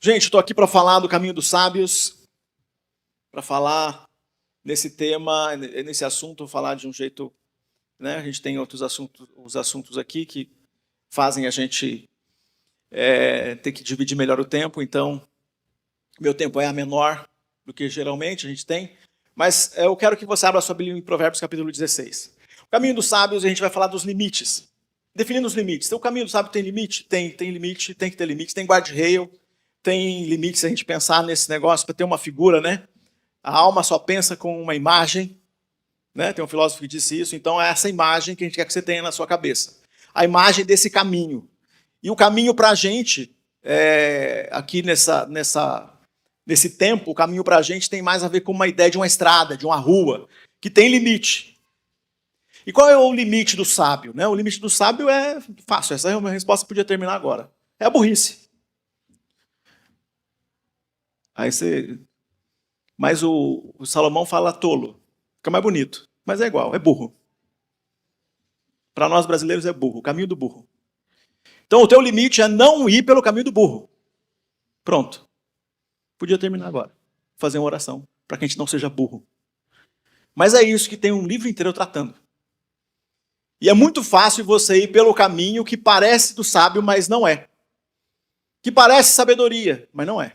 Gente, estou aqui para falar do caminho dos sábios, para falar nesse tema, nesse assunto, falar de um jeito, né? A gente tem outros assuntos, os assuntos aqui que fazem a gente ter que dividir melhor o tempo, então meu tempo é menor do que geralmente a gente tem, mas eu quero que você abra a sua Bíblia em Provérbios capítulo 16. O caminho dos sábios, a gente vai falar dos limites, definindo os limites. Então, o caminho do sábio tem limite? Tem limite, tem que ter limite, tem guarda-reio, tem limite se a gente pensar nesse negócio para ter uma figura, né? A alma só pensa com uma imagem, né? Tem um filósofo que disse isso, então é essa imagem que a gente quer que você tenha na sua cabeça. A imagem desse caminho. E o caminho para a gente, aqui nesse tempo, o caminho para a gente tem mais a ver com uma ideia de uma estrada, de uma rua, que tem limite. E qual é o limite do sábio? Né? O limite do sábio é fácil, essa é a minha resposta, podia terminar agora. É a burrice. Mas o Salomão fala tolo, fica mais bonito, mas é igual, é burro. Para nós brasileiros é burro, o caminho do burro. Então o teu limite é não ir pelo caminho do burro. Pronto. Podia terminar agora, fazer uma oração, para que a gente não seja burro. Mas é isso que tem um livro inteiro tratando. E é muito fácil você ir pelo caminho que parece do sábio, mas não é. Que parece sabedoria, mas não é.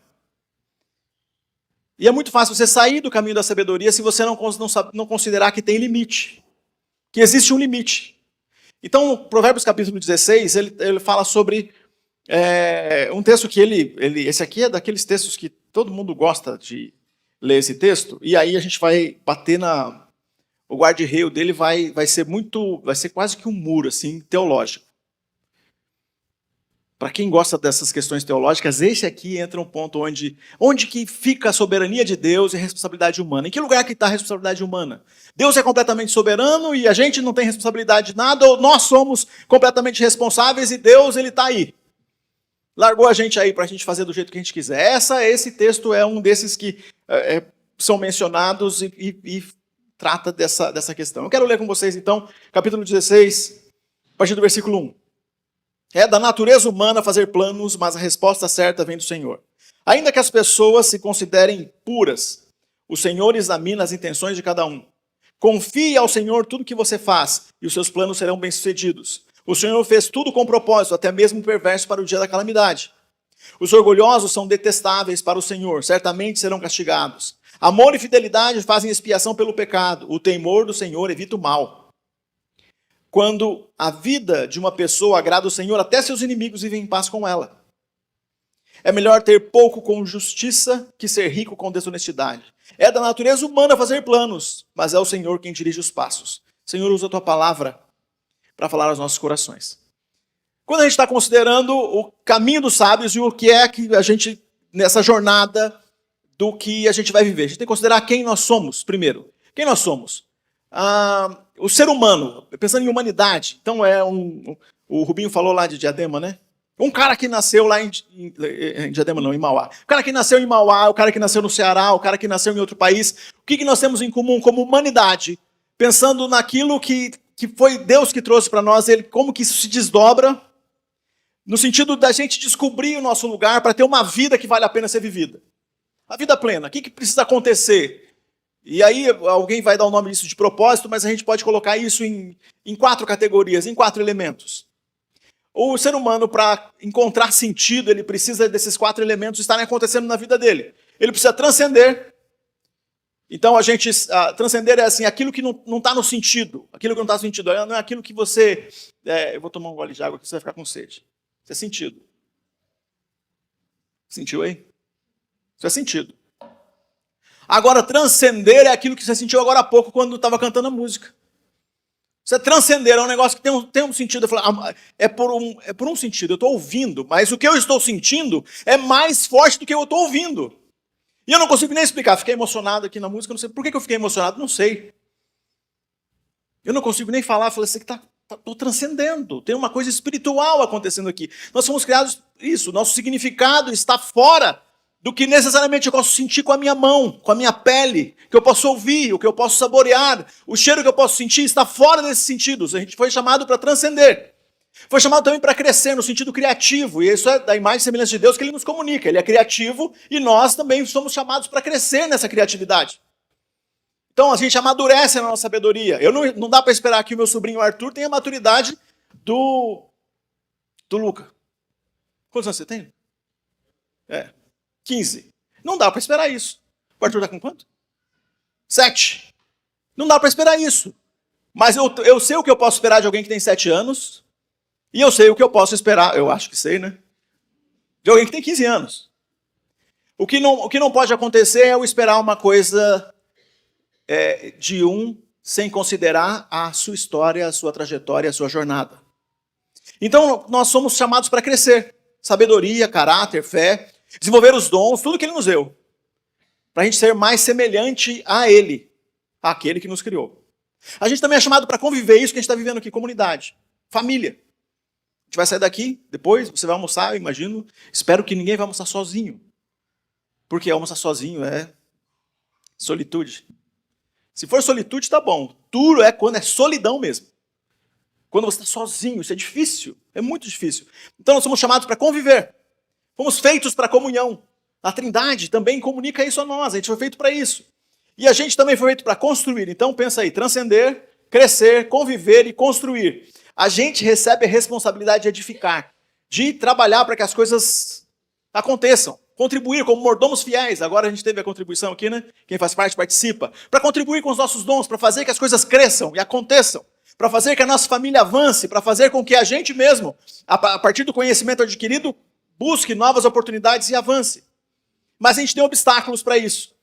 E é muito fácil você sair do caminho da sabedoria se você não considerar que tem limite. Que existe um limite. Então, Provérbios capítulo 16, ele fala sobre um texto que esse aqui é daqueles textos que todo mundo gosta de ler esse texto, e aí a gente vai bater o guarda-reio dele vai ser quase que um muro, assim, teológico. Para quem gosta dessas questões teológicas, esse aqui entra um ponto onde que fica a soberania de Deus e a responsabilidade humana. Em que lugar que está a responsabilidade humana? Deus é completamente soberano e a gente não tem responsabilidade de nada, ou nós somos completamente responsáveis e Deus, ele está aí. Largou a gente aí para a gente fazer do jeito que a gente quiser. Esse texto é um desses que são mencionados e trata dessa questão. Eu quero ler com vocês, então, capítulo 16, a partir do versículo 1. É da natureza humana fazer planos, mas a resposta certa vem do Senhor. Ainda que as pessoas se considerem puras, o Senhor examina as intenções de cada um. Confie ao Senhor tudo que você faz, e os seus planos serão bem-sucedidos. O Senhor fez tudo com propósito, até mesmo o perverso para o dia da calamidade. Os orgulhosos são detestáveis para o Senhor, certamente serão castigados. Amor e fidelidade fazem expiação pelo pecado. O temor do Senhor evita o mal. Quando a vida de uma pessoa agrada o Senhor, até seus inimigos vivem em paz com ela. É melhor ter pouco com justiça que ser rico com desonestidade. É da natureza humana fazer planos, mas é o Senhor quem dirige os passos. Senhor, usa a tua palavra para falar aos nossos corações. Quando a gente está considerando o caminho dos sábios e o que é que a gente, nessa jornada do que a gente vai viver, a gente tem que considerar quem nós somos primeiro. Quem nós somos? O ser humano, pensando em humanidade. Então o Rubinho falou lá de Diadema, né? Um cara que nasceu lá em Diadema não, em Mauá. O cara que nasceu em Mauá, o cara que nasceu no Ceará, o cara que nasceu em outro país. O que nós temos em comum como humanidade? Pensando naquilo que foi Deus que trouxe para nós, como que isso se desdobra, no sentido da gente descobrir o nosso lugar para ter uma vida que vale a pena ser vivida. A vida plena. O que precisa acontecer? E aí alguém vai dar o nome disso de propósito, mas a gente pode colocar isso em 4 categorias, em 4 elementos. O ser humano, para encontrar sentido, ele precisa desses 4 elementos estarem acontecendo na vida dele. Ele precisa transcender. Então transcender é assim, aquilo que não está no sentido. Aquilo que não está no sentido, não é aquilo que você... eu vou tomar um gole de água aqui, você vai ficar com sede. Isso é sentido. Sentiu aí? Isso é sentido. Agora, transcender é aquilo que você sentiu agora há pouco quando estava cantando a música. Você transcender é um negócio que tem um sentido. É por um sentido, eu estou ouvindo, mas o que eu estou sentindo é mais forte do que eu estou ouvindo. E eu não consigo nem explicar. Fiquei emocionado aqui na música, não sei por que eu fiquei emocionado, não sei. Eu não consigo nem falar, falei assim, estou transcendendo, tem uma coisa espiritual acontecendo aqui. Nós somos criados isso, nosso significado está fora do que necessariamente eu posso sentir com a minha mão, com a minha pele, que eu posso ouvir, o que eu posso saborear, o cheiro que eu posso sentir está fora desses sentidos. A gente foi chamado para transcender. Foi chamado também para crescer no sentido criativo, e isso é da imagem e semelhança de Deus que ele nos comunica. Ele é criativo e nós também somos chamados para crescer nessa criatividade. Então a gente amadurece na nossa sabedoria. Não dá para esperar que o meu sobrinho Arthur tenha a maturidade do Luca. Quantos anos você tem? 15. Não dá para esperar isso. O Arthur está com quanto? 7. Não dá para esperar isso. Mas eu sei o que eu posso esperar de alguém que tem 7 anos. E eu sei o que eu posso esperar, eu acho que sei, né? De alguém que tem 15 anos. O que não pode acontecer é eu esperar uma coisa de sem considerar a sua história, a sua trajetória, a sua jornada. Então, nós somos chamados para crescer. Sabedoria, caráter, fé, desenvolver os dons, tudo que ele nos deu. Para a gente ser mais semelhante a ele, àquele que nos criou. A gente também é chamado para conviver isso que a gente está vivendo aqui, comunidade, família. A gente vai sair daqui, depois você vai almoçar, eu imagino. Espero que ninguém vai almoçar sozinho. Porque almoçar sozinho é solitude. Se for solitude, tá bom. Duro é quando é solidão mesmo. Quando você está sozinho, isso é difícil. É muito difícil. Então nós somos chamados para conviver. Fomos feitos para comunhão. A Trindade também comunica isso a nós. A gente foi feito para isso. E a gente também foi feito para construir. Então pensa aí, transcender, crescer, conviver e construir. A gente recebe a responsabilidade de edificar, de trabalhar para que as coisas aconteçam, contribuir como mordomos fiéis. Agora a gente teve a contribuição aqui, né? Quem faz parte participa. Para contribuir com os nossos dons, para fazer que as coisas cresçam e aconteçam, para fazer que a nossa família avance, para fazer com que a gente mesmo, a partir do conhecimento adquirido, busque novas oportunidades e avance. Mas a gente tem obstáculos para isso.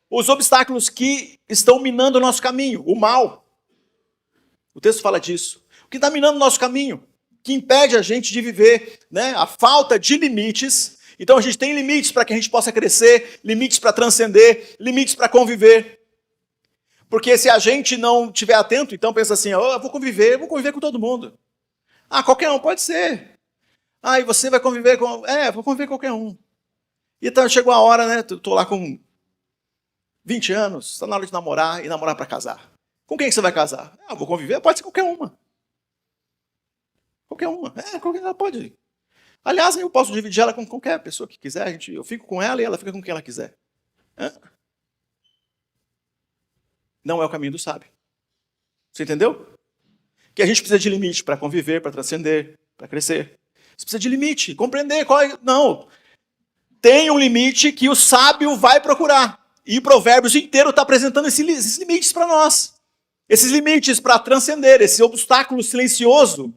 Os obstáculos que estão minando o nosso caminho, o mal. O texto fala disso. O que está minando o nosso caminho, que impede a gente de viver, né? A falta de limites. Então a gente tem limites para que a gente possa crescer, limites para transcender, limites para conviver. Porque se a gente não estiver atento, então pensa assim, eu vou conviver com todo mundo. Ah, qualquer um, pode ser. Ah, e você vai conviver com... vou conviver com qualquer um. E então chegou a hora, né? Estou lá com 20 anos, está na hora de namorar e namorar para casar. Com quem que você vai casar? Vou conviver, pode ser qualquer uma. Qualquer uma. Qualquer uma pode. Aliás, eu posso dividir ela com qualquer pessoa que quiser. Eu fico com ela e ela fica com quem ela quiser. Não é o caminho do sábio. Você entendeu? Que a gente precisa de limite para conviver, para transcender, para crescer. Você precisa de limite, compreender qual é... Não. Tem um limite que o sábio vai procurar. E Provérbios inteiro está apresentando esses limites para nós. Esses limites para transcender, esse obstáculo silencioso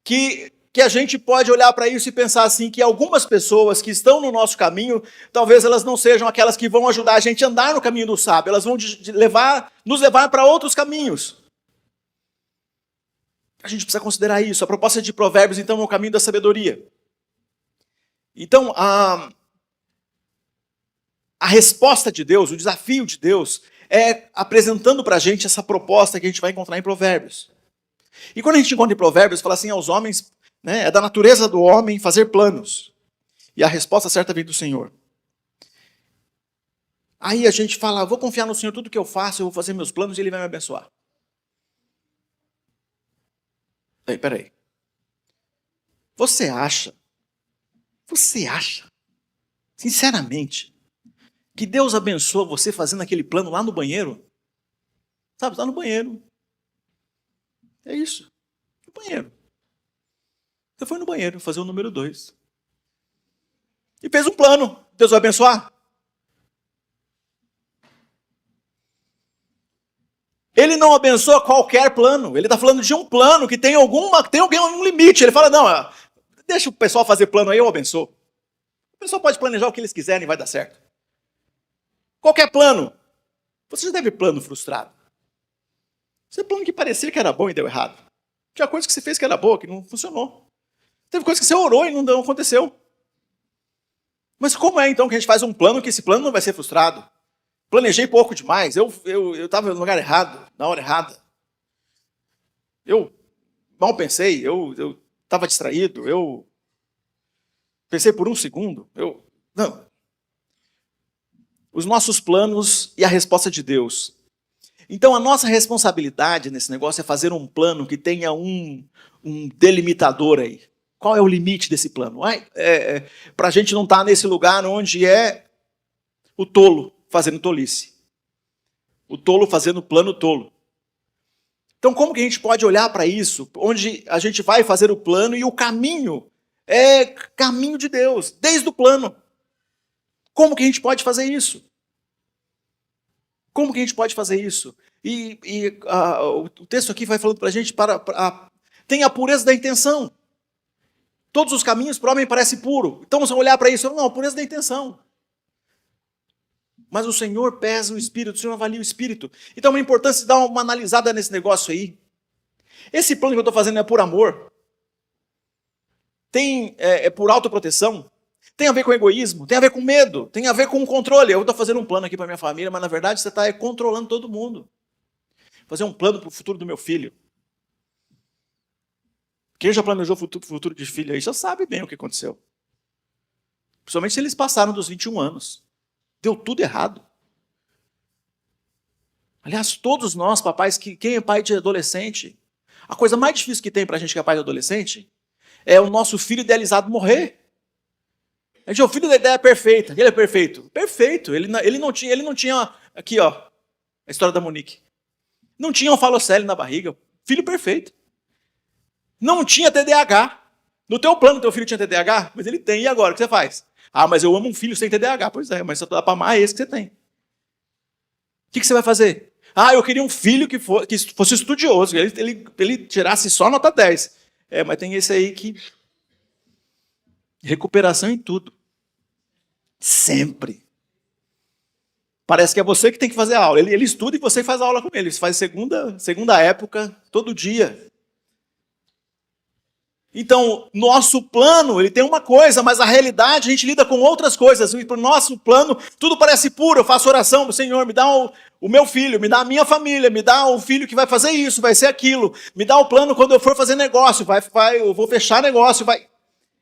que a gente pode olhar para isso e pensar assim, que algumas pessoas que estão no nosso caminho, talvez elas não sejam aquelas que vão ajudar a gente a andar no caminho do sábio, elas vão nos levar para outros caminhos. A gente precisa considerar isso. A proposta de Provérbios, então, é o caminho da sabedoria. Então, a resposta de Deus, o desafio de Deus, é apresentando para a gente essa proposta que a gente vai encontrar em Provérbios. E quando a gente encontra em Provérbios, fala assim aos homens, né, é da natureza do homem fazer planos. E a resposta certa vem do Senhor. Aí a gente fala, vou confiar no Senhor, tudo que eu faço, eu vou fazer meus planos e Ele vai me abençoar. Peraí. Você acha, sinceramente, que Deus abençoa você fazendo aquele plano lá no banheiro? Sabe, está no banheiro. É isso. No banheiro. Você foi no banheiro fazer o número 2. E fez um plano. Deus vai abençoar? Ele não abençoa qualquer plano. Ele está falando de um plano que tem algum limite. Ele fala, não, deixa o pessoal fazer plano aí, eu abençoo. O pessoal pode planejar o que eles quiserem e vai dar certo. Qualquer plano. Você já teve plano frustrado. Você plano que parecia que era bom e deu errado. Tinha coisa que você fez que era boa, que não funcionou. Teve coisa que você orou e não aconteceu. Mas como é então que a gente faz um plano que esse plano não vai ser frustrado? Planejei pouco demais, eu estava no lugar errado, na hora errada. Eu mal pensei, eu estava distraído, eu pensei por um segundo. Não. Os nossos planos e a resposta de Deus. Então a nossa responsabilidade nesse negócio é fazer um plano que tenha um delimitador aí. Qual é o limite desse plano? Para a gente não estar nesse lugar onde é o tolo fazendo tolice. O tolo fazendo plano tolo. Então como que a gente pode olhar para isso? Onde a gente vai fazer o plano e o caminho é caminho de Deus, desde o plano. Como que a gente pode fazer isso? Como que a gente pode fazer isso? O texto aqui vai falando para a gente, tenha a pureza da intenção. Todos os caminhos para o homem parecem puros. Então, você olhar para isso, não, pureza da intenção. Mas o Senhor pesa o Espírito, o Senhor avalia o Espírito. Então, é importante dar uma analisada nesse negócio aí. Esse plano que eu estou fazendo é por amor? É por autoproteção? Tem a ver com egoísmo? Tem a ver com medo? Tem a ver com controle? Eu estou fazendo um plano aqui para minha família, mas na verdade você está controlando todo mundo. Fazer um plano para o futuro do meu filho. Quem já planejou o futuro de filho aí já sabe bem o que aconteceu. Principalmente se eles passaram dos 21 anos. Deu tudo errado. Aliás, todos nós, papais, quem é pai de adolescente, a coisa mais difícil que tem para a gente que é pai de adolescente é o nosso filho idealizado morrer. A gente, o filho da ideia é perfeita. Ele é perfeito. Perfeito. Ele não tinha, aqui ó, a história da Monique. Não tinha um falocele na barriga. Filho perfeito. Não tinha TDAH. No teu plano, teu filho tinha TDAH? Mas ele tem, e agora? O que você faz? Ah, mas eu amo um filho sem TDAH. Pois é, mas só dá para amar esse que você tem. O que você vai fazer? Ah, eu queria um filho que fosse estudioso, ele tirasse só nota 10. Mas tem esse aí que... Recuperação em tudo. Sempre. Parece que é você que tem que fazer a aula. Ele estuda e você faz a aula com ele. Você faz segunda época, todo dia. Então, nosso plano, ele tem uma coisa, mas a realidade, a gente lida com outras coisas. E para o nosso plano, tudo parece puro. Eu faço oração, Senhor, me dá o meu filho, me dá a minha família, me dá o filho que vai fazer isso, vai ser aquilo. Me dá o plano quando eu for fazer negócio, eu vou fechar negócio.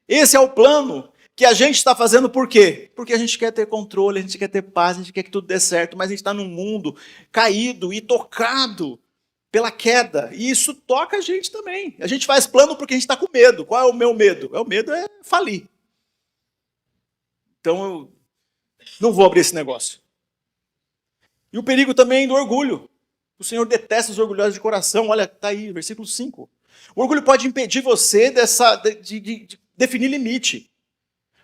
Esse é o plano que a gente está fazendo por quê? Porque a gente quer ter controle, a gente quer ter paz, a gente quer que tudo dê certo, mas a gente está num mundo caído e tocado pela queda, e isso toca a gente também. A gente faz plano porque a gente está com medo. Qual é o meu medo? O medo é falir. Então eu não vou abrir esse negócio. E o perigo também do orgulho. O Senhor detesta os orgulhosos de coração. Olha, está aí, versículo 5. O orgulho pode impedir você de definir limite.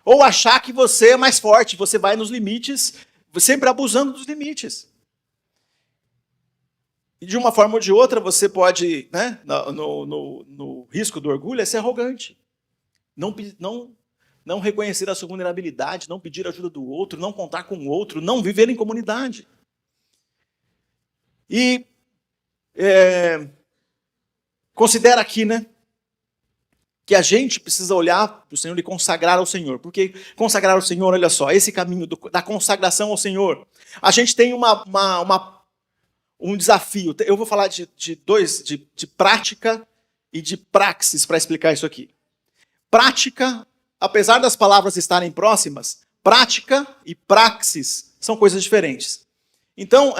Ou achar que você é mais forte. Você vai nos limites, sempre abusando dos limites. E de uma forma ou de outra, você pode, né, no risco do orgulho, é ser arrogante. Não reconhecer a sua vulnerabilidade, não pedir ajuda do outro, não contar com o outro, não viver em comunidade. E considera aqui, né, que a gente precisa olhar para o Senhor e consagrar ao Senhor. Porque consagrar ao Senhor, olha só, esse caminho da consagração ao Senhor, a gente tem um desafio. Eu vou falar de prática e de praxis para explicar isso aqui. Prática, apesar das palavras estarem próximas, prática e praxis são coisas diferentes. Então,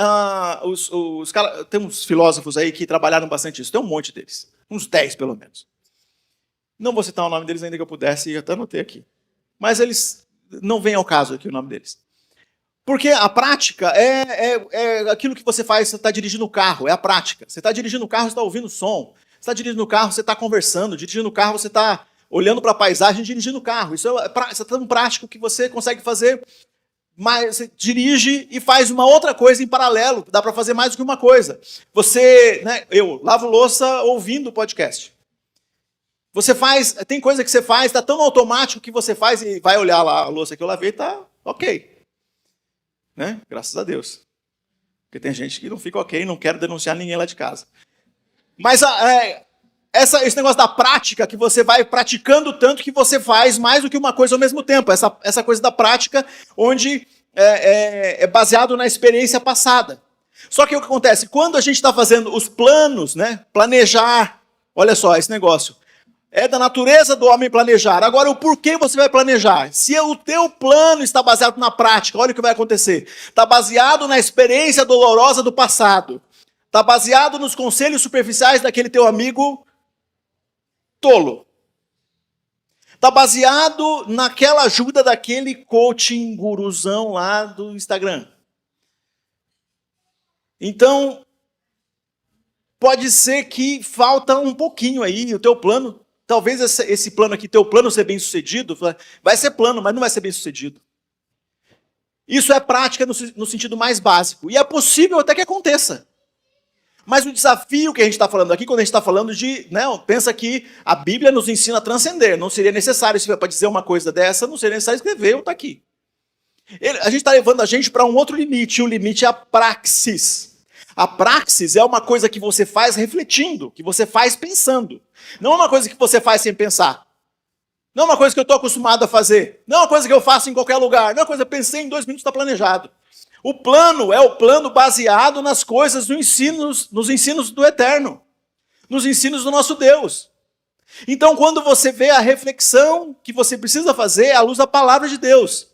tem uns filósofos aí que trabalharam bastante isso. Tem um monte deles. Uns 10, pelo menos. Não vou citar o nome deles ainda que eu pudesse, e até anotei aqui. Mas eles não vêm ao caso aqui o nome deles. Porque a prática é aquilo que você faz, você está dirigindo o carro, é a prática. Você está dirigindo o carro, você está ouvindo som. Você está dirigindo o carro, você está conversando. Dirigindo o carro, você está olhando para a paisagem dirigindo o carro. Isso é tão prático que você consegue fazer, mas você dirige e faz uma outra coisa em paralelo. Dá para fazer mais do que uma coisa. Eu lavo louça ouvindo o podcast. Tem coisa que você faz, está tão automático que você faz e vai olhar lá a louça que eu lavei, está ok. Né? Graças a Deus. Porque tem gente que não fica ok, não quero denunciar ninguém lá de casa. Mas esse negócio da prática, que você vai praticando tanto que você faz mais do que uma coisa ao mesmo tempo. Essa coisa da prática, onde é baseado na experiência passada. Só que o que acontece? Quando a gente está fazendo os planos, né? Planejar, olha só, esse negócio. É da natureza do homem planejar. Agora, o porquê você vai planejar? Se o teu plano está baseado na prática, olha o que vai acontecer. Está baseado na experiência dolorosa do passado. Está baseado nos conselhos superficiais daquele teu amigo tolo. Está baseado naquela ajuda daquele coaching guruzão lá do Instagram. Então, pode ser que falta um pouquinho aí, o teu plano, talvez esse plano aqui, teu plano ser bem sucedido, vai ser plano, mas não vai ser bem sucedido. Isso é prática no sentido mais básico. E é possível até que aconteça. Mas o desafio que a gente está falando aqui, quando a gente está falando de... pensa que a Bíblia nos ensina a transcender. Não seria necessário, se para dizer uma coisa dessa, não seria necessário escrever, eu estou aqui. A gente está levando a gente para um outro limite, e o limite é a praxis. A praxis é uma coisa que você faz refletindo, que você faz pensando. Não é uma coisa que você faz sem pensar. Não é uma coisa que eu estou acostumado a fazer. Não é uma coisa que eu faço em qualquer lugar. Não é uma coisa que eu pensei em 2 minutos, está planejado. O plano é o plano baseado nas coisas, nos ensinos do Eterno. Nos ensinos do nosso Deus. Então, quando você vê a reflexão que você precisa fazer, é à luz da palavra de Deus.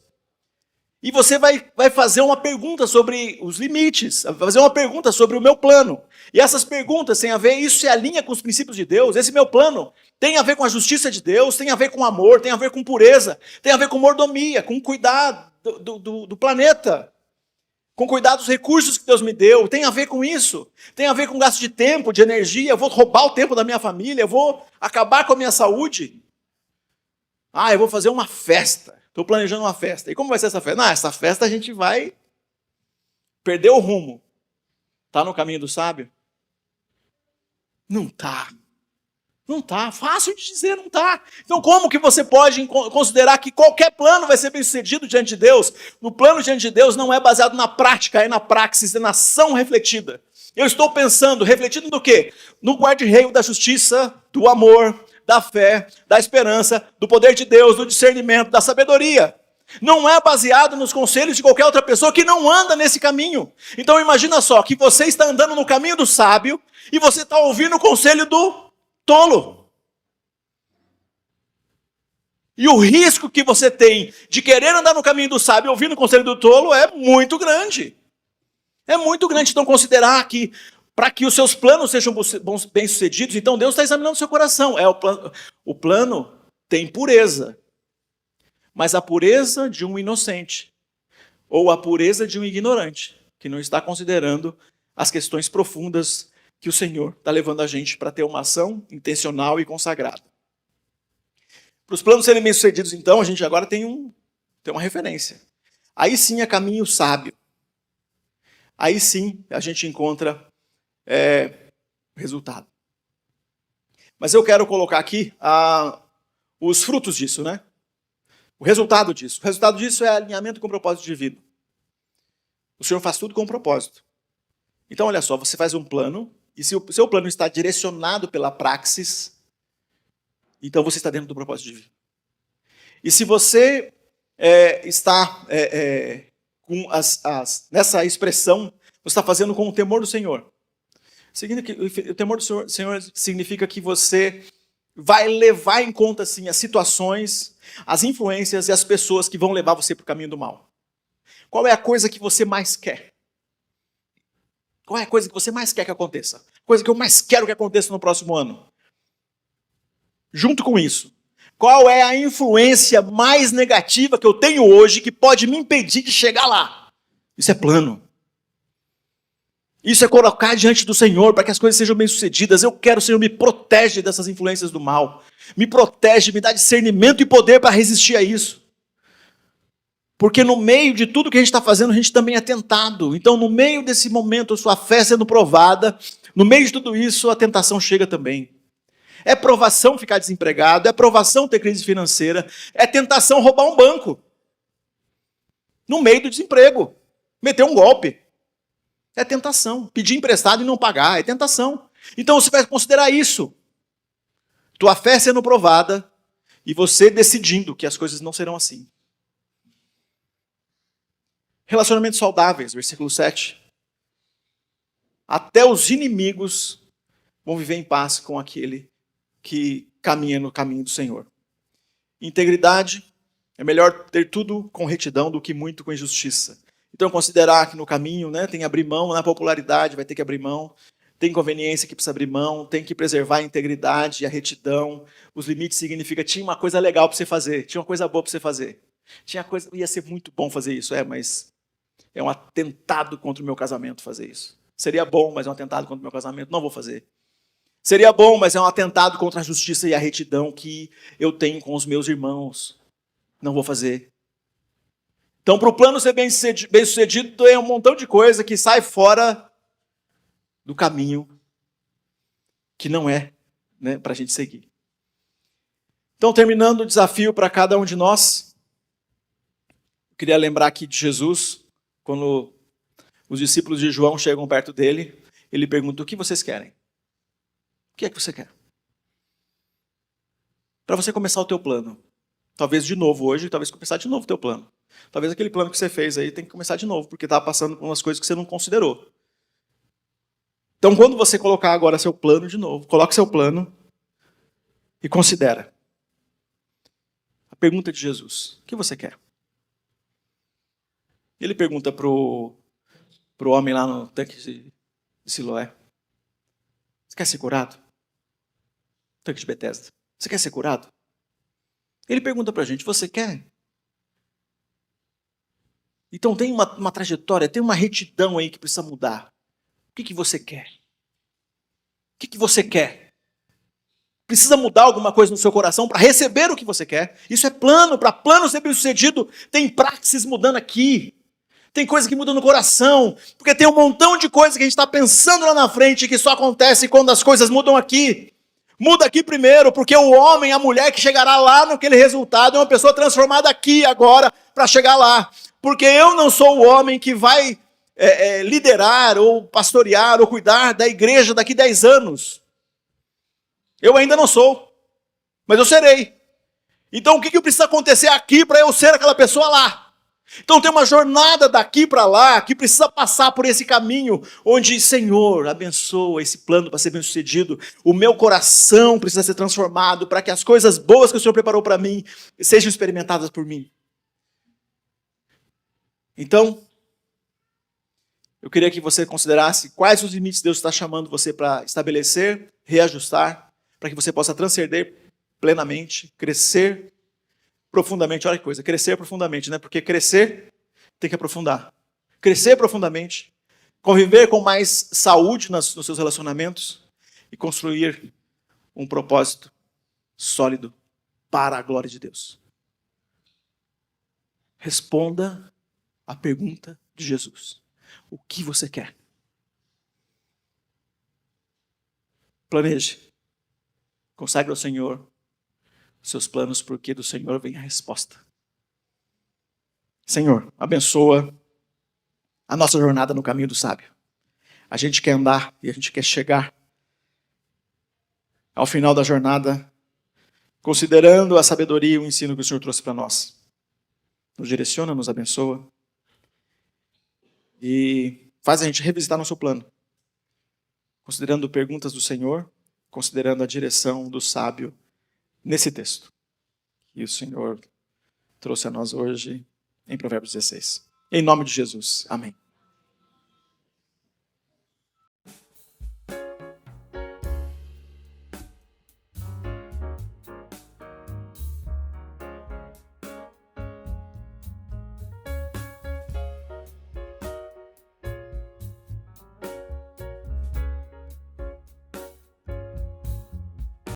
E você vai fazer uma pergunta sobre os limites, vai fazer uma pergunta sobre o meu plano. E essas perguntas têm a ver, isso se alinha com os princípios de Deus, esse meu plano tem a ver com a justiça de Deus, tem a ver com amor, tem a ver com pureza, tem a ver com mordomia, com cuidar do planeta, com cuidar dos recursos que Deus me deu, tem a ver com isso, tem a ver com gasto de tempo, de energia, eu vou roubar o tempo da minha família, eu vou acabar com a minha saúde. Eu vou fazer uma festa. Estou planejando uma festa. E como vai ser essa festa? Essa festa a gente vai perder o rumo. Está no caminho do sábio? Não está. Não está. Fácil de dizer, não está. Então como que você pode considerar que qualquer plano vai ser bem sucedido diante de Deus? O plano diante de Deus não é baseado na prática, é na praxis, é na ação refletida. Eu estou pensando, refletindo no quê? No guarda-reio da justiça, do amor, da fé, da esperança, do poder de Deus, do discernimento, da sabedoria. Não é baseado nos conselhos de qualquer outra pessoa que não anda nesse caminho. Então imagina só, que você está andando no caminho do sábio e você está ouvindo o conselho do tolo. E o risco que você tem de querer andar no caminho do sábio ouvindo o conselho do tolo é muito grande. É muito grande. Então considerar que para que os seus planos sejam bem-sucedidos, então Deus está examinando o seu coração. O plano tem pureza, mas a pureza de um inocente, ou a pureza de um ignorante, que não está considerando as questões profundas que o Senhor está levando a gente para ter uma ação intencional e consagrada. Para os planos serem bem-sucedidos, então, a gente agora tem uma referência. Aí sim é caminho sábio. Aí sim a gente encontra resultado. Mas eu quero colocar aqui os frutos disso, né? O resultado disso. O resultado disso é alinhamento com o propósito divino. O Senhor faz tudo com um propósito. Então, olha só, você faz um plano, e se o seu plano está direcionado pela praxis, então você está dentro do propósito divino. E se você está com nessa expressão, você está fazendo com o temor do Senhor. O temor do Senhor significa que você vai levar em conta assim, as situações, as influências e as pessoas que vão levar você para o caminho do mal. Qual é a coisa que você mais quer? Qual é a coisa que você mais quer que aconteça? A coisa que eu mais quero que aconteça no próximo ano? Junto com isso, qual é a influência mais negativa que eu tenho hoje que pode me impedir de chegar lá? Isso é plano. Isso é colocar diante do Senhor para que as coisas sejam bem-sucedidas. Eu quero, Senhor, me protege dessas influências do mal. Me protege, me dá discernimento e poder para resistir a isso. Porque no meio de tudo que a gente está fazendo, a gente também é tentado. Então, no meio desse momento, a sua fé sendo provada, no meio de tudo isso, a tentação chega também. É provação ficar desempregado, é provação ter crise financeira, é tentação roubar um banco. No meio do desemprego. Meter um golpe. É tentação. Pedir emprestado e não pagar, é tentação. Então você vai considerar isso. Tua fé sendo provada e você decidindo que as coisas não serão assim. Relacionamentos saudáveis, versículo 7. Até os inimigos vão viver em paz com aquele que caminha no caminho do Senhor. Integridade, é melhor ter tudo com retidão do que muito com injustiça. Então, considerar que no caminho, né, tem que abrir mão, na popularidade vai ter que abrir mão. tem conveniência que precisa abrir mão, tem que preservar a integridade e a retidão. Os limites significa tinha uma coisa legal para você fazer, tinha uma coisa boa para você fazer. Ia ser muito bom fazer isso, mas é um atentado contra o meu casamento fazer isso. Seria bom, mas é um atentado contra o meu casamento, não vou fazer. Seria bom, mas é um atentado contra a justiça e a retidão que eu tenho com os meus irmãos. Não vou fazer. Então, para o plano ser bem sucedido, é um montão de coisa que sai fora do caminho que não é, né, para a gente seguir. Então, terminando o desafio para cada um de nós, eu queria lembrar aqui de Jesus, quando os discípulos de João chegam perto dele, ele pergunta: o que vocês querem? O que é que você quer? Para você começar o teu plano. Talvez de novo hoje, talvez começar de novo o teu plano. Talvez aquele plano que você fez aí tem que começar de novo, porque estava passando por umas coisas que você não considerou. Então, quando você colocar agora seu plano de novo, coloque seu plano e considera. A pergunta de Jesus: o que você quer? Ele pergunta pro homem lá no tanque de Siloé: você quer ser curado? Tanque de Betesda. Você quer ser curado? Ele pergunta pra gente: você quer? Então tem uma trajetória, tem uma retidão aí que precisa mudar. O que você quer? O que você quer? Precisa mudar alguma coisa no seu coração para receber o que você quer? Isso é plano. Para plano ser bem sucedido, tem praxis mudando aqui. Tem coisa que muda no coração. Porque tem um montão de coisa que a gente está pensando lá na frente que só acontece quando as coisas mudam aqui. Muda aqui primeiro, porque o homem, a mulher que chegará lá naquele resultado é uma pessoa transformada aqui agora para chegar lá. Porque eu não sou o homem que vai liderar ou pastorear ou cuidar da igreja daqui 10 anos. Eu ainda não sou, mas eu serei. Então o que precisa acontecer aqui para eu ser aquela pessoa lá? Então tem uma jornada daqui para lá que precisa passar por esse caminho onde, Senhor, abençoa esse plano para ser bem sucedido. O meu coração precisa ser transformado para que as coisas boas que o Senhor preparou para mim sejam experimentadas por mim. Então, eu queria que você considerasse quais os limites Deus está chamando você para estabelecer, reajustar, para que você possa transcender plenamente, crescer profundamente. Olha que coisa, crescer profundamente, né? Porque crescer tem que aprofundar. Crescer profundamente, conviver com mais saúde nos seus relacionamentos e construir um propósito sólido para a glória de Deus. Responda a pergunta de Jesus: o que você quer? Planeje. Consagre ao Senhor seus planos, porque do Senhor vem a resposta. Senhor, abençoa a nossa jornada no caminho do sábio. A gente quer andar e a gente quer chegar ao final da jornada, considerando a sabedoria e o ensino que o Senhor trouxe para nós. Nos direciona, nos abençoa e faz a gente revisitar nosso plano, considerando perguntas do Senhor, considerando a direção do sábio nesse texto que o Senhor trouxe a nós hoje em Provérbios 16. Em nome de Jesus. Amém.